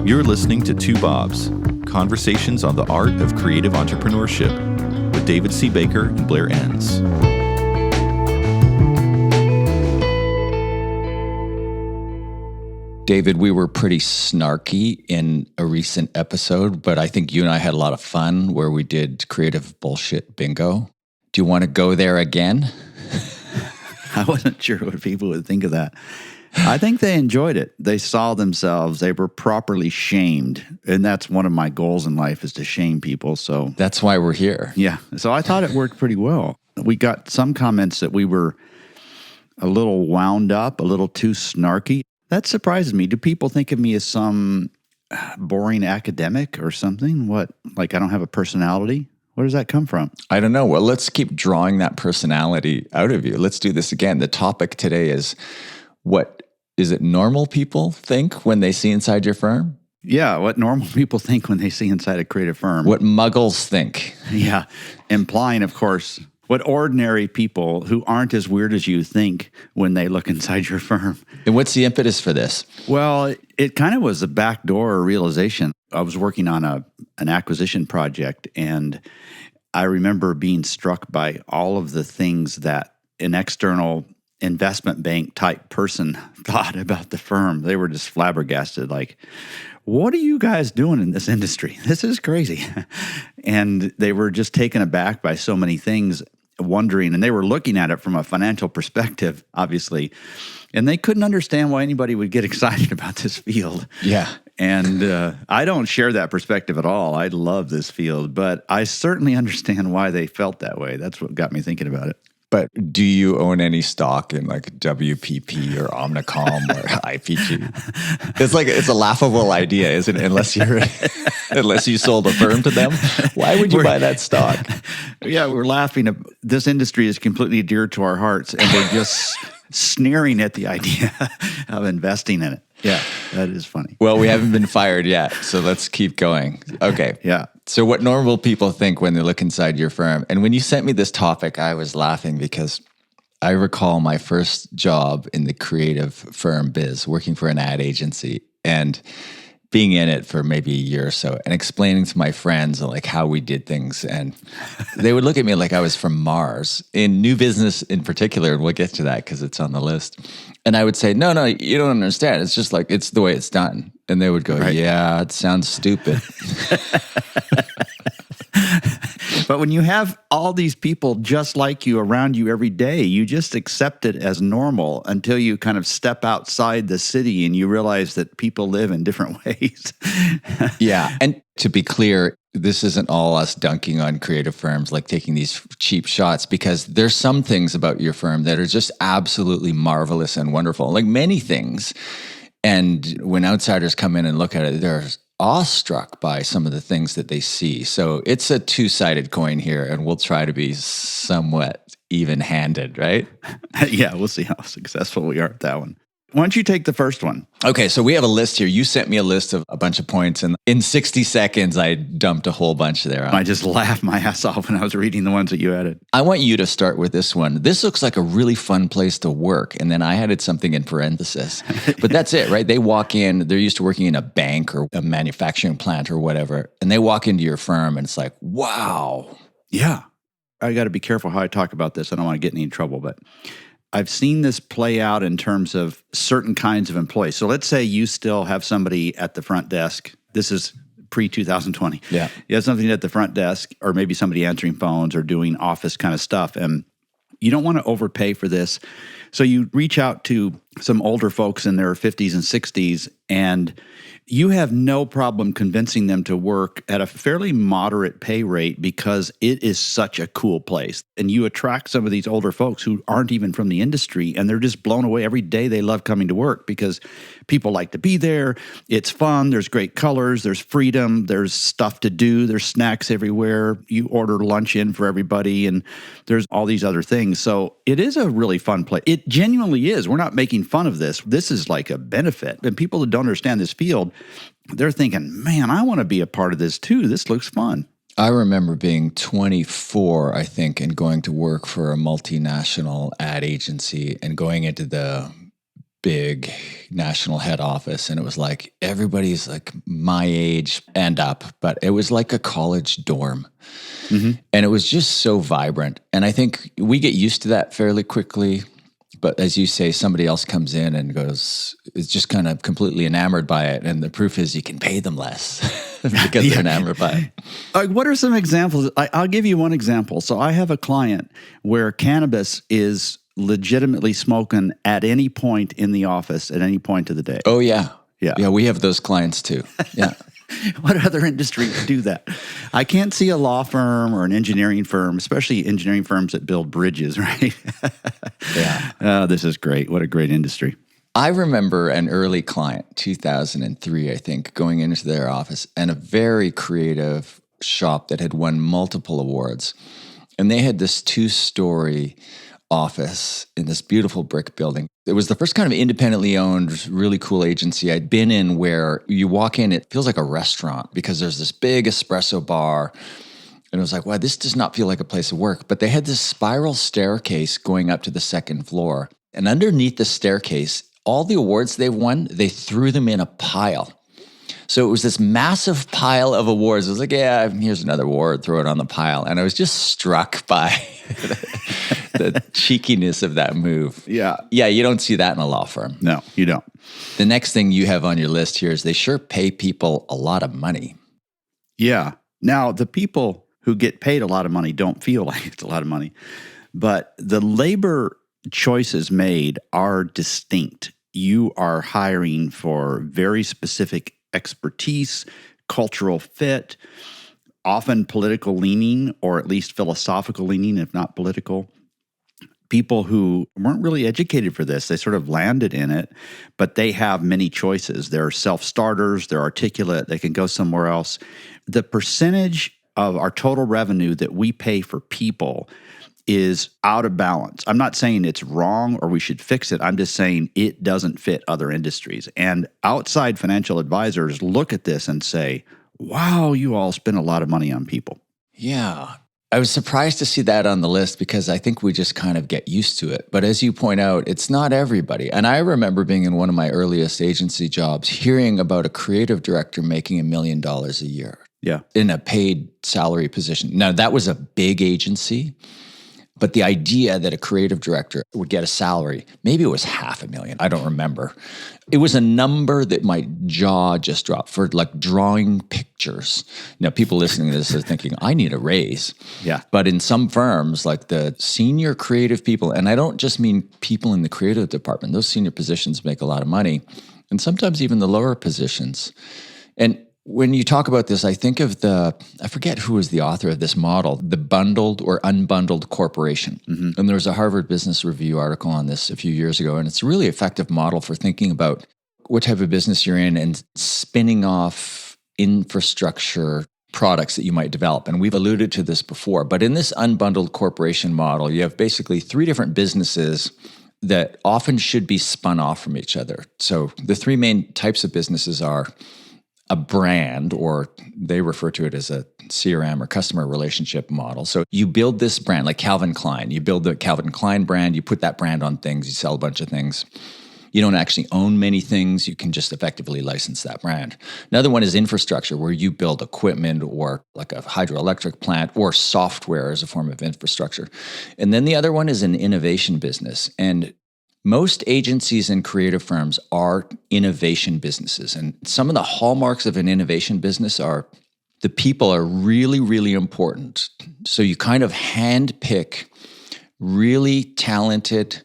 You're listening to Two Bobs, conversations on the art of creative entrepreneurship with David C. Baker and Blair Enns. David, we were pretty snarky in a recent episode, but I think you and I had a lot of fun where we did creative bullshit bingo. Do you want to go there again? I wasn't sure what people would think of that. I think they enjoyed it. They saw themselves. They were properly shamed. And that's one of my goals in life is to shame people. So that's why we're here. Yeah. So I thought it worked pretty well. We got some comments that we were a little wound up, a little too snarky. That surprises me. Do people think of me as some boring academic or something? What, like I don't have a personality? Where does that come from? I don't know. Well, let's keep drawing that personality out of you. Let's do this again. The topic today is what is it normal people think when they see inside your firm? Yeah, what normal people think when they see inside a creative firm. What muggles think. Yeah, implying, of course, what ordinary people who aren't as weird as you think when they look inside your firm. And what's the impetus for this? Well, it kind of was a backdoor realization. I was working on an acquisition project, and I remember being struck by all of the things that an external investment bank type person thought about the firm. They were just flabbergasted, like, what are you guys doing in this industry? This is crazy. And they were just taken aback by so many things, wondering, and they were looking at it from a financial perspective, obviously, and they couldn't understand why anybody would get excited about this field. Yeah. And I don't share that perspective at all. I love this field, but I certainly understand why they felt that way. That's what got me thinking about it. But do you own any stock in like WPP or Omnicom or IPG? It's a laughable idea, isn't it? Unless you sold a firm to them. Why would you buy that stock? Yeah, we're laughing. This industry is completely dear to our hearts, and we're just sneering at the idea of investing in it. Yeah, that is funny. Well, we haven't been fired yet, so let's keep going. Okay. Yeah. So what normal people think when they look inside your firm, and when you sent me this topic, I was laughing because I recall my first job in the creative firm biz, working for an ad agency, and being in it for maybe a year or so and explaining to my friends like how we did things. And they would look at me like I was from Mars. In new business in particular, and we'll get to that because it's on the list. And I would say, no, you don't understand. It's just like, it's the way it's done. And they would go, right. Yeah, it sounds stupid. But when you have all these people just like you around you every day, you just accept it as normal until you kind of step outside the city and you realize that people live in different ways. Yeah. And to be clear, this isn't all us dunking on creative firms, like taking these cheap shots, because there's some things about your firm that are just absolutely marvelous and wonderful, like many things. And when outsiders come in and look at it, they're awestruck by some of the things that they see. So it's a two-sided coin here, and we'll try to be somewhat even-handed, right? Yeah, we'll see how successful we are at that one. Why don't you take the first one? Okay, so we have a list here. You sent me a list of a bunch of points, and in 60 seconds, I dumped a whole bunch there. I just laughed my ass off when I was reading the ones that you added. I want you to start with this one. This looks like a really fun place to work, and then I added something in parenthesis. But that's it, right? They walk in, they're used to working in a bank or a manufacturing plant or whatever, and they walk into your firm, and it's like, wow. Yeah. I got to be careful how I talk about this. I don't want to get in any trouble, but I've seen this play out in terms of certain kinds of employees. So let's say you still have somebody at the front desk. This is pre-2020. Yeah. You have something at the front desk, or maybe somebody answering phones or doing office kind of stuff. And you don't want to overpay for this. So you reach out to some older folks in their 50s and 60s, and you have no problem convincing them to work at a fairly moderate pay rate because it is such a cool place. And you attract some of these older folks who aren't even from the industry, and they're just blown away. Every day they love coming to work because people like to be there. It's fun. There's great colors. There's freedom. There's stuff to do. There's snacks everywhere. You order lunch in for everybody, and there's all these other things. So it is a really fun place. It genuinely is. We're not making fun of this. This is like a benefit. And people that don't understand this field, they're thinking, man, I want to be a part of this too. This looks fun. I remember being 24, I think, and going to work for a multinational ad agency and going into the big national head office, and it was like everybody's like my age and up, but it was like a college dorm. And it was just so vibrant. And I think we get used to that fairly quickly. But as you say, somebody else comes in and is just kind of completely enamored by it. And the proof is you can pay them less because they're enamored by it. What are some examples? I'll give you one example. So I have a client where cannabis is legitimately smoking at any point in the office, at any point of the day. Oh, yeah. Yeah. Yeah, we have those clients too. Yeah. What other industry would do that? I can't see a law firm or an engineering firm, especially engineering firms that build bridges, right? Yeah. Oh, this is great. What a great industry. I remember an early client, 2003, I think, going into their office and a very creative shop that had won multiple awards. And they had this 2-story office in this beautiful brick building. It was the first kind of independently owned, really cool agency I'd been in where you walk in, it feels like a restaurant because there's this big espresso bar. And it was like, wow, this does not feel like a place of work. But they had this spiral staircase going up to the second floor. And underneath the staircase, all the awards they've won, they threw them in a pile. So it was this massive pile of awards. It was like, yeah, here's another award, throw it on the pile. And I was just struck by the cheekiness of that move. Yeah. Yeah, you don't see that in a law firm. No, you don't. The next thing you have on your list here is they sure pay people a lot of money. Yeah. Now, the people who get paid a lot of money don't feel like it's a lot of money, but the labor choices made are distinct. You are hiring for very specific expertise, cultural fit, often political leaning, or at least philosophical leaning, if not political. People who weren't really educated for this, they sort of landed in it, but they have many choices. They're self-starters, they're articulate, they can go somewhere else. The percentage of our total revenue that we pay for people is out of balance. I'm not saying it's wrong or we should fix it. I'm just saying it doesn't fit other industries. And outside financial advisors look at this and say, wow, you all spend a lot of money on people. Yeah. I was surprised to see that on the list because I think we just kind of get used to it. But as you point out, it's not everybody. And I remember being in one of my earliest agency jobs, hearing about a creative director making $1 million a year. Yeah. In a paid salary position. Now, that was a big agency. But the idea that a creative director would get a salary, maybe it was $500,000, I don't remember. It was a number that my jaw just dropped for like drawing pictures. Now, people listening to this are thinking, I need a raise. Yeah. But in some firms, like the senior creative people, and I don't just mean people in the creative department, those senior positions make a lot of money, and sometimes even the lower positions. And when you talk about this, I think of I forget who was the author of this model, the bundled or unbundled corporation. Mm-hmm. And there was a Harvard Business Review article on this a few years ago, and it's a really effective model for thinking about what type of business you're in and spinning off infrastructure products that you might develop. And we've alluded to this before, but in this unbundled corporation model, you have basically 3 different businesses that often should be spun off from each other. So the 3 main types of businesses are a brand, or they refer to it as a CRM or customer relationship model. So you build this brand, like Calvin Klein. You build the Calvin Klein brand, you put that brand on things, you sell a bunch of things. You don't actually own many things. You can just effectively license that brand. Another one is infrastructure, where you build equipment or like a hydroelectric plant or software as a form of infrastructure. And then the other one is an innovation business. And most agencies and creative firms are innovation businesses. And some of the hallmarks of an innovation business are the people are really, really important. So you kind of handpick really talented,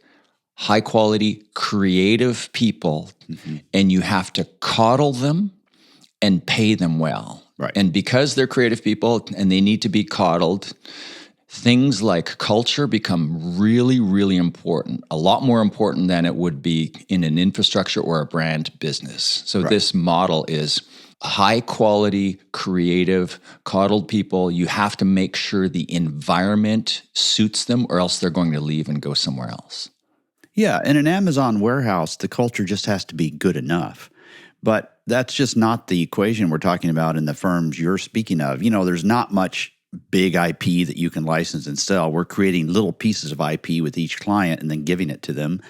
high quality, creative people, mm-hmm. and you have to coddle them and pay them well. Right. And because they're creative people and they need to be coddled, things like culture become really, really important, a lot more important than it would be in an infrastructure or a brand business. So This model is high quality, creative, coddled people. You have to make sure the environment suits them or else they're going to leave and go somewhere else. Yeah, in an Amazon warehouse, the culture just has to be good enough. But that's just not the equation we're talking about in the firms you're speaking of. You know, there's not much big IP that you can license and sell. We're creating little pieces of IP with each client and then giving it to them.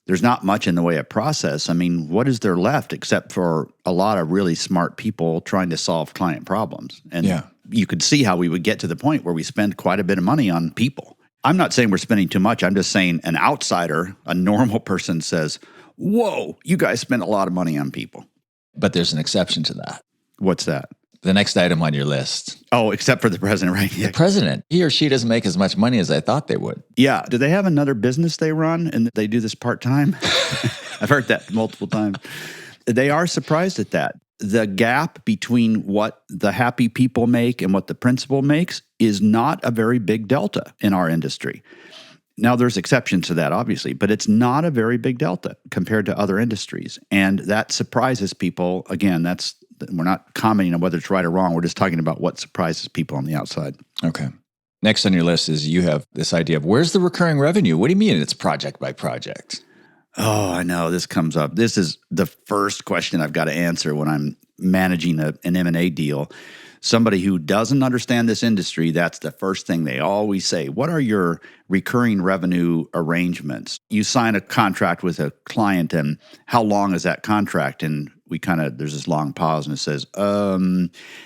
there's not much in the way of process. I mean, what is there left except for a lot of really smart people trying to solve client problems? And you could see how we would get to the point where we spend quite a bit of money on people. I'm not saying we're spending too much. I'm just saying an outsider, a normal person says, whoa, you guys spend a lot of money on people. But there's an exception to that. What's that? The next item on your list. Oh, except for the president, right? The president, he or she doesn't make as much money as I thought they would. Yeah. Do they have another business they run and they do this part-time? I've heard that multiple times. They are surprised at that. The gap between what the happy people make and what the principal makes is not a very big delta in our industry. Now, there's exceptions to that, obviously, but it's not a very big delta compared to other industries. And that surprises people. Again, we're not commenting on whether it's right or wrong. We're just talking about what surprises people on the outside. Okay. Next on your list is you have this idea of where's the recurring revenue? What do you mean it's project by project? Oh, I know this comes up. This is the first question I've got to answer when I'm managing an M&A deal. Somebody who doesn't understand this industry, that's the first thing they always say. What are your recurring revenue arrangements? You sign a contract with a client, and how long is that contract? And there's this long pause, and it says,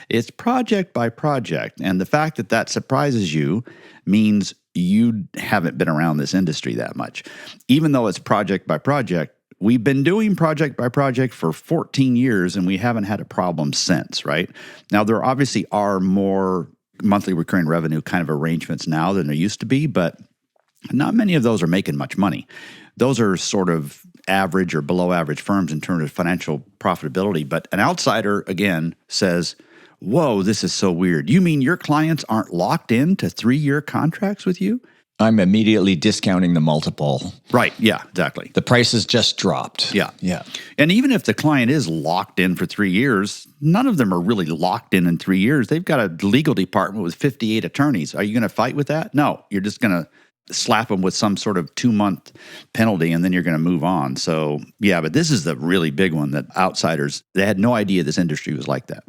it's project by project. And the fact that surprises you means you haven't been around this industry that much. Even though it's project by project, we've been doing project by project for 14 years, and we haven't had a problem since, right? Now, there obviously are more monthly recurring revenue kind of arrangements now than there used to be, but not many of those are making much money. Those are sort of average or below average firms in terms of financial profitability. But an outsider, again, says, whoa, this is so weird. You mean your clients aren't locked into 3-year contracts with you? I'm immediately discounting the multiple. Right. Yeah, exactly. The price has just dropped. Yeah. Yeah. And even if the client is locked in for 3 years, none of them are really locked in 3 years. They've got a legal department with 58 attorneys. Are you going to fight with that? No, you're just going to slap them with some sort of 2-month penalty, and then you're going to move on. So, yeah, but this is the really big one that outsiders, they had no idea this industry was like that.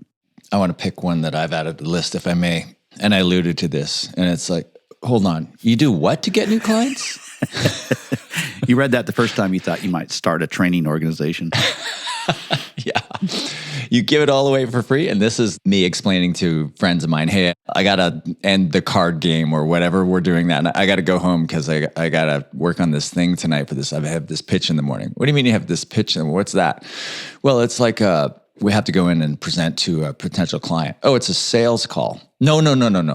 I want to pick one that I've added to the list, if I may. And I alluded to this, and it's like, hold on, you do what to get new clients? You read that the first time, you thought you might start a training organization. Yeah. You give it all away for free. And this is me explaining to friends of mine, hey, I got to end the card game or whatever we're doing that. And I got to go home because I got to work on this thing tonight for this. I have this pitch in the morning. What do you mean you have this pitch? What's that? Well, it's like we have to go in and present to a potential client. Oh, it's a sales call. No.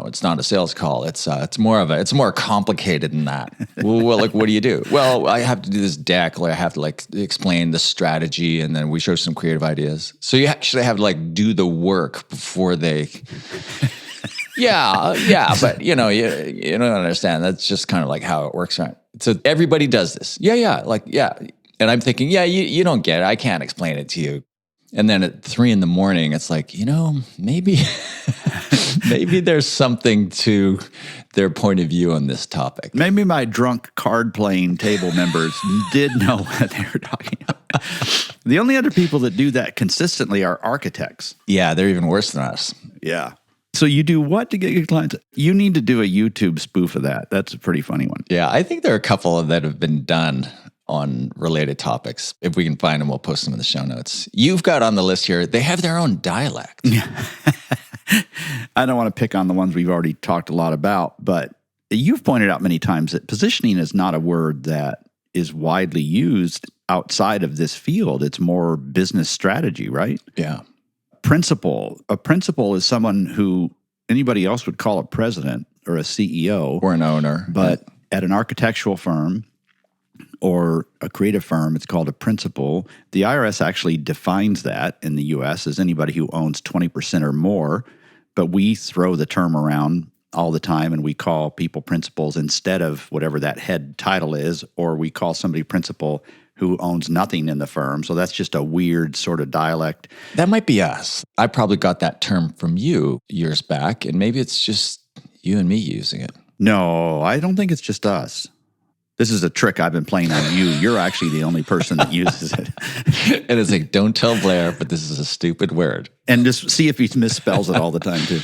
It's not a sales call. It's more complicated than that. Well, like, what do you do? Well, I have to do this deck. Like, I have to explain the strategy, and then we show some creative ideas. So you actually have to do the work before they. Yeah, but you don't understand. That's just kind of like how it works, right? So everybody does this. Yeah. And I'm thinking, you don't get it. I can't explain it to you. And then at 3 a.m, it's like, maybe there's something to their point of view on this topic. Maybe my drunk card playing table members did know what they were talking about. The only other people that do that consistently are architects. Yeah, they're even worse than us. Yeah. So you do what to get your clients? You need to do a YouTube spoof of that. That's a pretty funny one. Yeah, I think there are a couple that have been done on related topics. If we can find them, we'll post them in the show notes. You've got on the list here, they have their own dialect. Yeah. I don't want to pick on the ones we've already talked a lot about, but you've pointed out many times that positioning is not a word that is widely used outside of this field. It's more business strategy, right? Yeah. Principal. A principal is someone who anybody else would call a president or a CEO. Or an owner. But at an architectural firm or a creative firm, it's called a principal. The IRS actually defines that in the U.S. as anybody who owns 20% or more, but we throw the term around all the time and we call people principals instead of whatever that head title is, or we call somebody principal who owns nothing in the firm. So that's just a weird sort of dialect. That might be us. I probably got that term from you years back, and maybe it's just you and me using it. No, I don't think it's just us. This is a trick I've been playing on you. You're actually the only person that uses it. And it's like, don't tell Blair, but this is a stupid word. And just see if he misspells it all the time, too.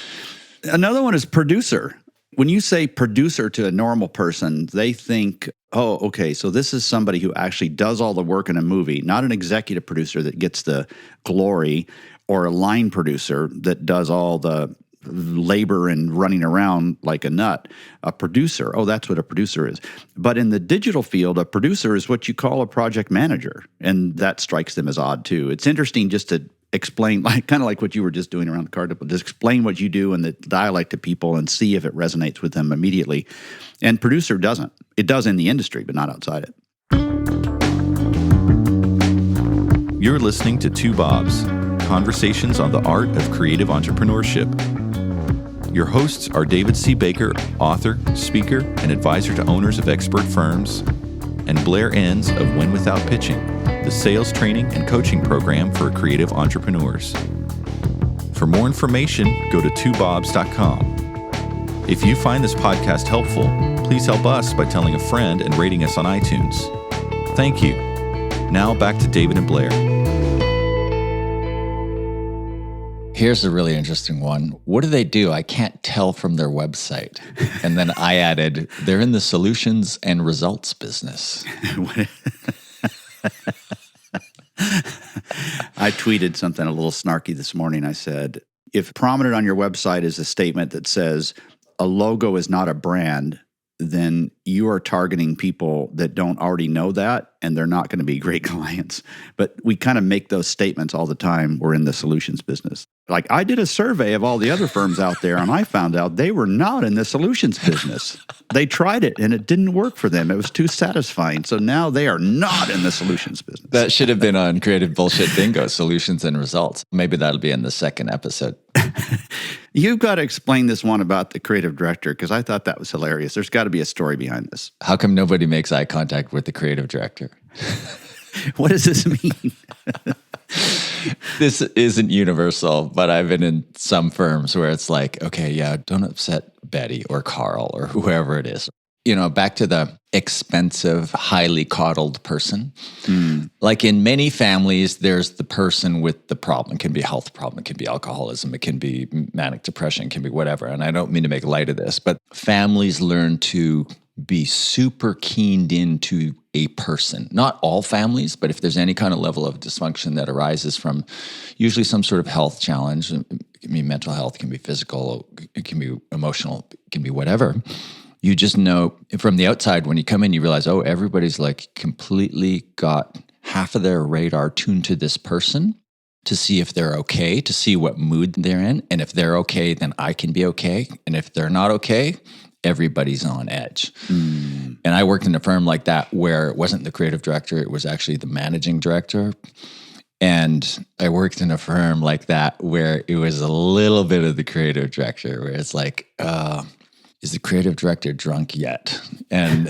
Another one is producer. When you say producer to a normal person, they think, oh, okay, so this is somebody who actually does all the work in a movie, not an executive producer that gets the glory, or a line producer that does all the labor and running around like a nut. A producer, oh, that's what a producer is. But in the digital field, a producer is what you call a project manager, and that strikes them as odd too. It's interesting just to explain, like kind of like what you were just doing around the card table, just explain what you do in the dialect to people and see if it resonates with them immediately. And producer doesn't. It does in the industry, but not outside it. You're listening to Two Bobs, conversations on the art of creative entrepreneurship. Your hosts are David C. Baker, author, speaker, and advisor to owners of expert firms, and Blair Enns of Win Without Pitching, the sales training and coaching program for creative entrepreneurs. For more information, go to twobobs.com. If you find this podcast helpful, please help us by telling a friend and rating us on iTunes. Thank you. Now back to David and Blair. Here's a really interesting one. What do they do? I can't tell from their website. And then I added, they're in the solutions and results business. I tweeted something a little snarky this morning. I said, if prominent on your website is a statement that says a logo is not a brand, then you are targeting people that don't already know that, and they're not going to be great clients. But we kind of make those statements all the time. We're in the solutions business. Like, I did a survey of all the other firms out there, and I found out they were not in the solutions business. They tried it, and it didn't work for them. It was too satisfying. So now they are not in the solutions business. That should have been on Creative Bullshit Bingo, solutions and results. Maybe that'll be in the second episode. You've got to explain this one about the creative director, because I thought that was hilarious. There's got to be a story behind this. How come nobody makes eye contact with the creative director? What does this mean? This isn't universal, but I've been in some firms where it's like, okay, yeah, don't upset Betty or Carl or whoever it is. You know, back to the expensive, highly coddled person. Like in many families, there's the person with the problem. It can be a health problem. It can be alcoholism. It can be manic depression. It can be whatever. And I don't mean to make light of this, but families learn to be super keened into a person. Not all families, but if there's any kind of level of dysfunction that arises from usually some sort of health challenge, it can be mental health, it can be physical, it can be emotional, it can be whatever. You just know from the outside, when you come in, you realize, oh, everybody's like completely got half of their radar tuned to this person to see if they're okay, to see what mood they're in. And if they're okay, then I can be okay. And if they're not okay, everybody's on edge. And I worked in a firm like that where it wasn't the creative director, it was actually the managing director. And I worked in a firm like that where it was a little bit of the creative director, where it's like, is the creative director drunk yet? And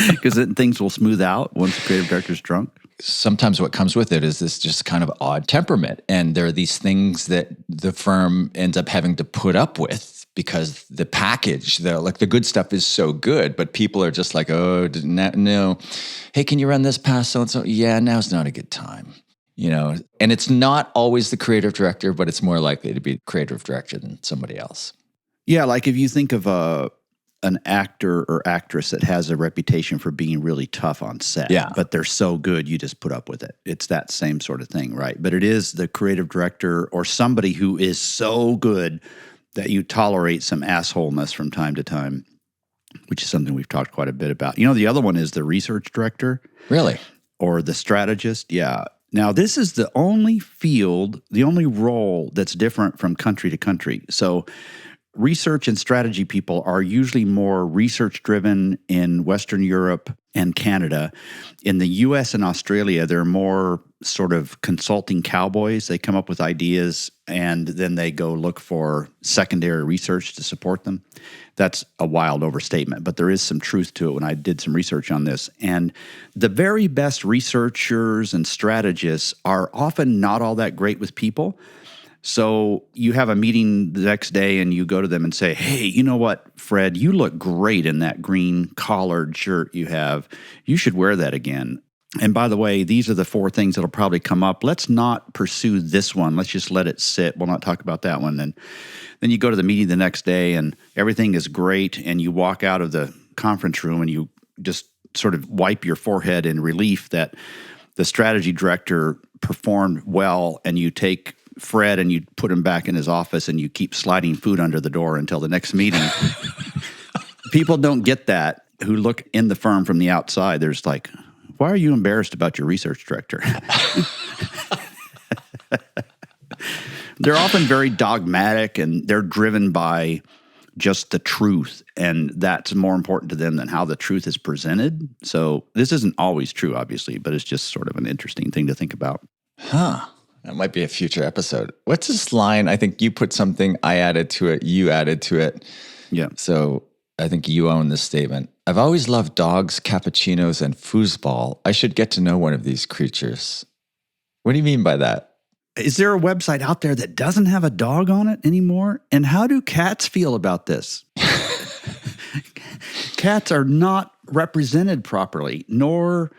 because then things will smooth out once the creative director's drunk. Sometimes what comes with it is this just kind of odd temperament. And there are these things that the firm ends up having to put up with because the package, the good stuff is so good, but people are just like, oh, no. Hey, can you run this past so-and-so? Yeah, now's not a good time. You know, and it's not always the creative director, but it's more likely to be the creative director than somebody else. Yeah, like if you think of an actor or actress that has a reputation for being really tough on set, but they're so good, you just put up with it. It's that same sort of thing, right? But it is the creative director or somebody who is so good that you tolerate some assholeness from time to time, which is something we've talked quite a bit about. You know, the other one is the research director. Really? Or the strategist, yeah. Now, this is the only field, the only role that's different from country to country. So research and strategy people are usually more research-driven in Western Europe and Canada. In the U.S. and Australia, they're more sort of consulting cowboys. They come up with ideas, and then they go look for secondary research to support them. That's a wild overstatement, but there is some truth to it when I did some research on this. And the very best researchers and strategists are often not all that great with people. So you have a meeting the next day and you go to them and say, hey, you know what, Fred, you look great in that green collared shirt you have. You should wear that again. And by the way, these are the 4 things that'll probably come up. Let's not pursue this one. Let's just let it sit. We'll not talk about that one. And then you go to the meeting the next day and everything is great. And you walk out of the conference room and you just sort of wipe your forehead in relief that the strategy director performed well. And you take Fred and you put him back in his office and you keep sliding food under the door until the next meeting. People don't get that who look in the firm from the outside. There's like, why are you embarrassed about your research director? They're often very dogmatic and they're driven by just the truth. And that's more important to them than how the truth is presented. So this isn't always true, obviously, but it's just sort of an interesting thing to think about. Huh. That might be a future episode. What's this line? I think you put something, I added to it, you added to it. Yeah. So I think you own this statement. I've always loved dogs, cappuccinos, and foosball. I should get to know one of these creatures. What do you mean by that? Is there a website out there that doesn't have a dog on it anymore? And how do cats feel about this? Cats are not represented properly, nor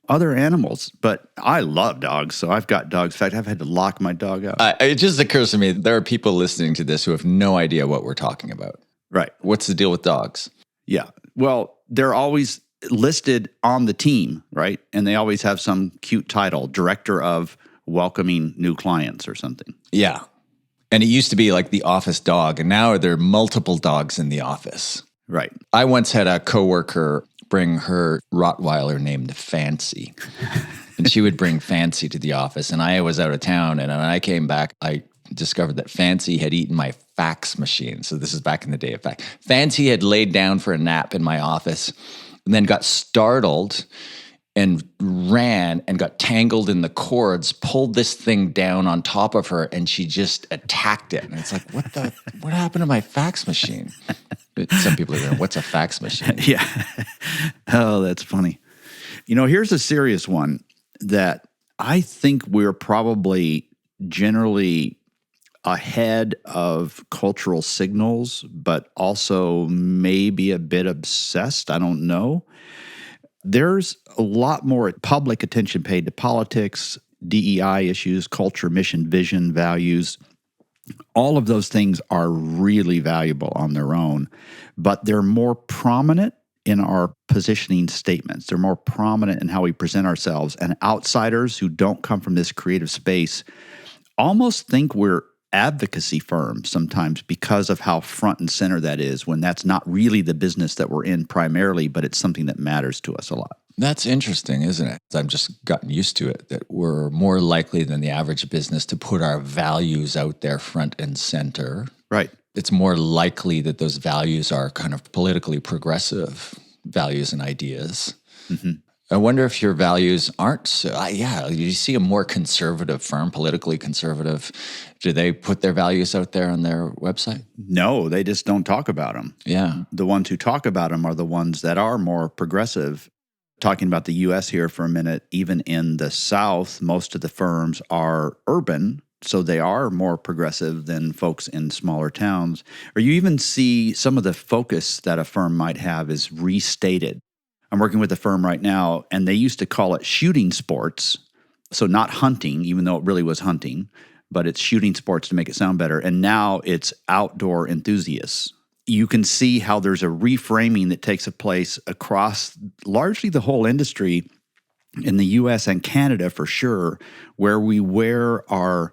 other animals. But I love dogs, so I've got dogs. In fact, I've had to lock my dog out. It just occurs to me there are people listening to this who have no idea what we're talking about. Right. What's the deal with dogs? Yeah. Well, they're always listed on the team, right? And they always have some cute title, director of welcoming new clients or something. Yeah. And it used to be like the office dog, and now there are multiple dogs in the office. Right. I once had a coworker bring her Rottweiler named Fancy. And she would bring Fancy to the office, and I was out of town, and when I came back, I discovered that Fancy had eaten my fax machine. So this is back in the day of fax. Fancy had laid down for a nap in my office and then got startled and ran and got tangled in the cords, pulled this thing down on top of her, and she just attacked it. And it's like, what happened to my fax machine? Some people are going, what's a fax machine? Yeah. Oh, that's funny. Here's a serious one that I think we're probably generally ahead of cultural signals, but also maybe a bit obsessed. I don't know. There's a lot more public attention paid to politics, DEI issues, culture, mission, vision, values. All of those things are really valuable on their own, but they're more prominent in our positioning statements. They're more prominent in how we present ourselves. And outsiders who don't come from this creative space almost think we're advocacy firms sometimes because of how front and center that is, when that's not really the business that we're in primarily, but it's something that matters to us a lot. That's interesting, isn't it? I've just gotten used to it, that we're more likely than the average business to put our values out there front and center. Right. It's more likely that those values are kind of politically progressive values and ideas. Mm-hmm. I wonder if your values aren't so, you see a more conservative firm, politically conservative. Do they put their values out there on their website? No, they just don't talk about them. Yeah. The ones who talk about them are the ones that are more progressive. Talking about the U.S. here for a minute, even in the South, most of the firms are urban, so they are more progressive than folks in smaller towns. Or you even see some of the focus that a firm might have is restated. I'm working with a firm right now, and they used to call it shooting sports. So not hunting, even though it really was hunting, but it's shooting sports to make it sound better. And now it's outdoor enthusiasts. You can see how there's a reframing that takes place across largely the whole industry in the U.S. and Canada for sure, where we wear our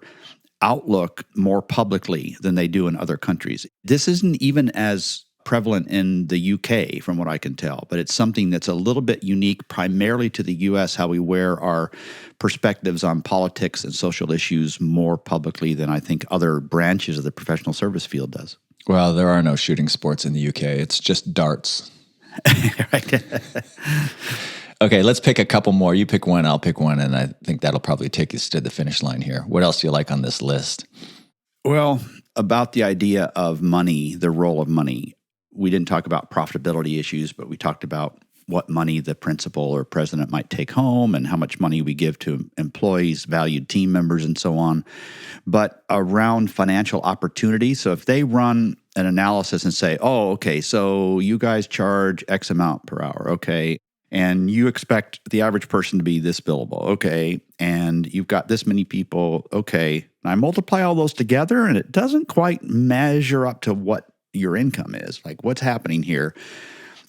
outlook more publicly than they do in other countries. This isn't even as prevalent in the UK from what I can tell, but it's something that's a little bit unique primarily to the US, how we wear our perspectives on politics and social issues more publicly than I think other branches of the professional service field does. Well, there are no shooting sports in the UK. It's just darts. Right. Okay, let's pick a couple more. You pick one, I'll pick one, and I think that'll probably take us to the finish line here. What else do you like on this list? Well, about the idea of money, the role of money. We didn't talk about profitability issues, but we talked about what money the principal or president might take home and how much money we give to employees, valued team members, and so on. But around financial opportunity, so if they run an analysis and say, oh, okay, so you guys charge X amount per hour, okay, And you expect the average person to be this billable. Okay. And you've got this many people. Okay. I multiply all those together and it doesn't quite measure up to what your income is. Like, what's happening here?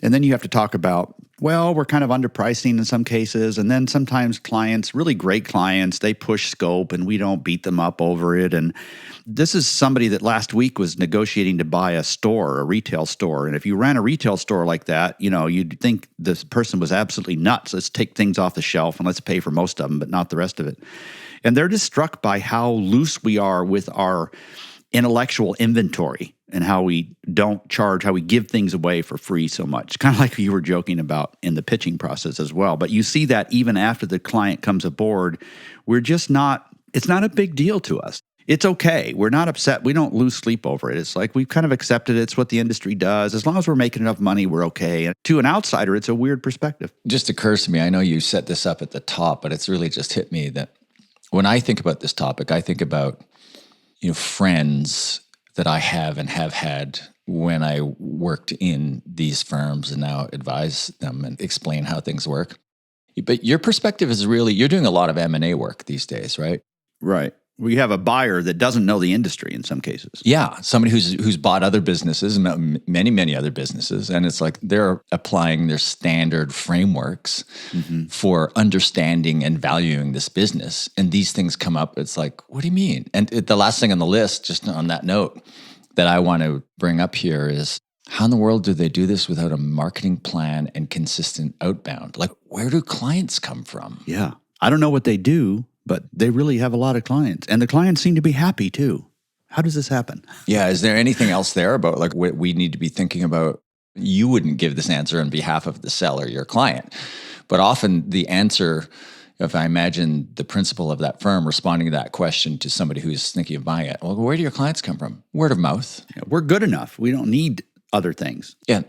And then you have to talk about, well, we're kind of underpricing in some cases. And then sometimes clients, really great clients, they push scope and we don't beat them up over it. And this is somebody that last week was negotiating to buy a store, a retail store. And if you ran a retail store like that, you'd think this person was absolutely nuts. Let's take things off the shelf and let's pay for most of them, but not the rest of it. And they're just struck by how loose we are with our intellectual inventory and how we don't charge, how we give things away for free so much. Kind of like you were joking about in the pitching process as well. But you see that even after the client comes aboard, it's not a big deal to us. It's okay. We're not upset. We don't lose sleep over it. It's like we've kind of accepted it's what the industry does. As long as we're making enough money, we're okay. And to an outsider, it's a weird perspective. Just occurs to me, I know you set this up at the top, but it's really just hit me that when I think about this topic, I think about friends that I have and have had when I worked in these firms and now advise them and explain how things work. But your perspective is really, you're doing a lot of M&A work these days, right? Right. We have a buyer that doesn't know the industry in some cases. Yeah, somebody who's bought other businesses, many, many other businesses, and it's like they're applying their standard frameworks for understanding and valuing this business. And these things come up, it's like, what do you mean? And the last thing on the list, just on that note, that I want to bring up here is, how in the world do they do this without a marketing plan and consistent outbound? Like, where do clients come from? Yeah, I don't know what they do, but they really have a lot of clients. And the clients seem to be happy too. How does this happen? Yeah. Is there anything else there about like what we need to be thinking about? You wouldn't give this answer on behalf of the seller, your client. But often the answer, if I imagine the principal of that firm responding to that question to somebody who's thinking of buying it, well, where do your clients come from? Word of mouth. Yeah, we're good enough. We don't need other things. Yeah.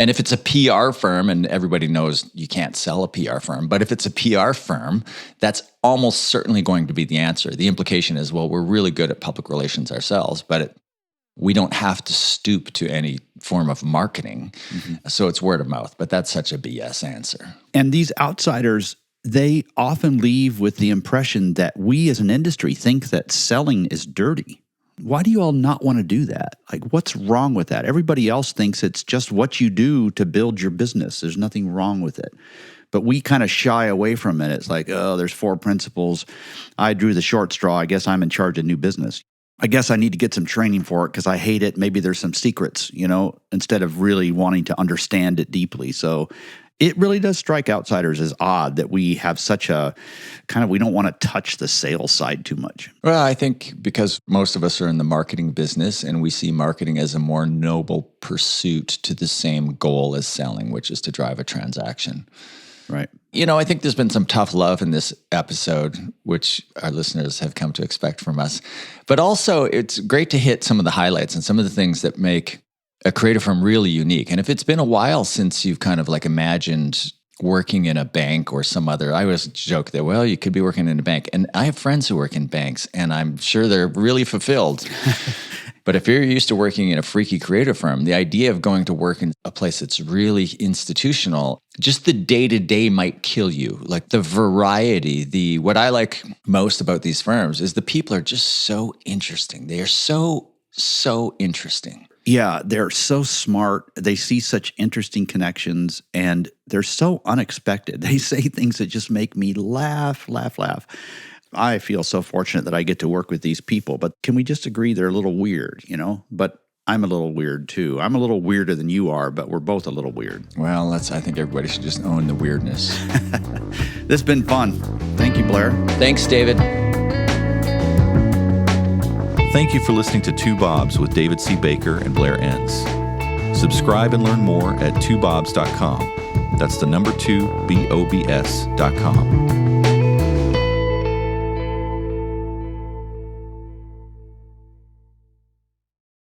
And if it's a PR firm, and everybody knows you can't sell a PR firm, but if it's a PR firm, that's almost certainly going to be the answer. The implication is, well, we're really good at public relations ourselves, but we don't have to stoop to any form of marketing. So it's word of mouth, but that's such a BS answer. And these outsiders, they often leave with the impression that we as an industry think that selling is dirty. Why do you all not want to do that? Like, what's wrong with that? Everybody else thinks it's just what you do to build your business. There's nothing wrong with it. But we kind of shy away from it. It's like, oh, there's 4 principles. I drew the short straw. I guess I'm in charge of new business. I guess I need to get some training for it because I hate it. Maybe there's some secrets, instead of really wanting to understand it deeply. So it really does strike outsiders as odd that we have such a we don't want to touch the sales side too much. Well, I think because most of us are in the marketing business and we see marketing as a more noble pursuit to the same goal as selling, which is to drive a transaction. Right. I think there's been some tough love in this episode, which our listeners have come to expect from us. But also, it's great to hit some of the highlights and some of the things that make a creative firm really unique. And if it's been a while since you've kind of like imagined working in a bank or some other, I always joke that, well, you could be working in a bank. And I have friends who work in banks and I'm sure they're really fulfilled. But if you're used to working in a freaky creative firm, the idea of going to work in a place that's really institutional, just the day-to-day might kill you. Like the variety, what I like most about these firms is the people are just so interesting. They are so interesting. Yeah, they're so smart. They see such interesting connections, and they're so unexpected. They say things that just make me laugh. I feel so fortunate that I get to work with these people, but can we just agree they're a little weird, But I'm a little weird too. I'm a little weirder than you are, but we're both a little weird. Well, I think everybody should just own the weirdness. This has been fun. Thank you, Blair. Thanks, David. Thank you for listening to Two Bobs with David C. Baker and Blair Enns. Subscribe and learn more at twobobs.com. That's the number 2, BOBS.com.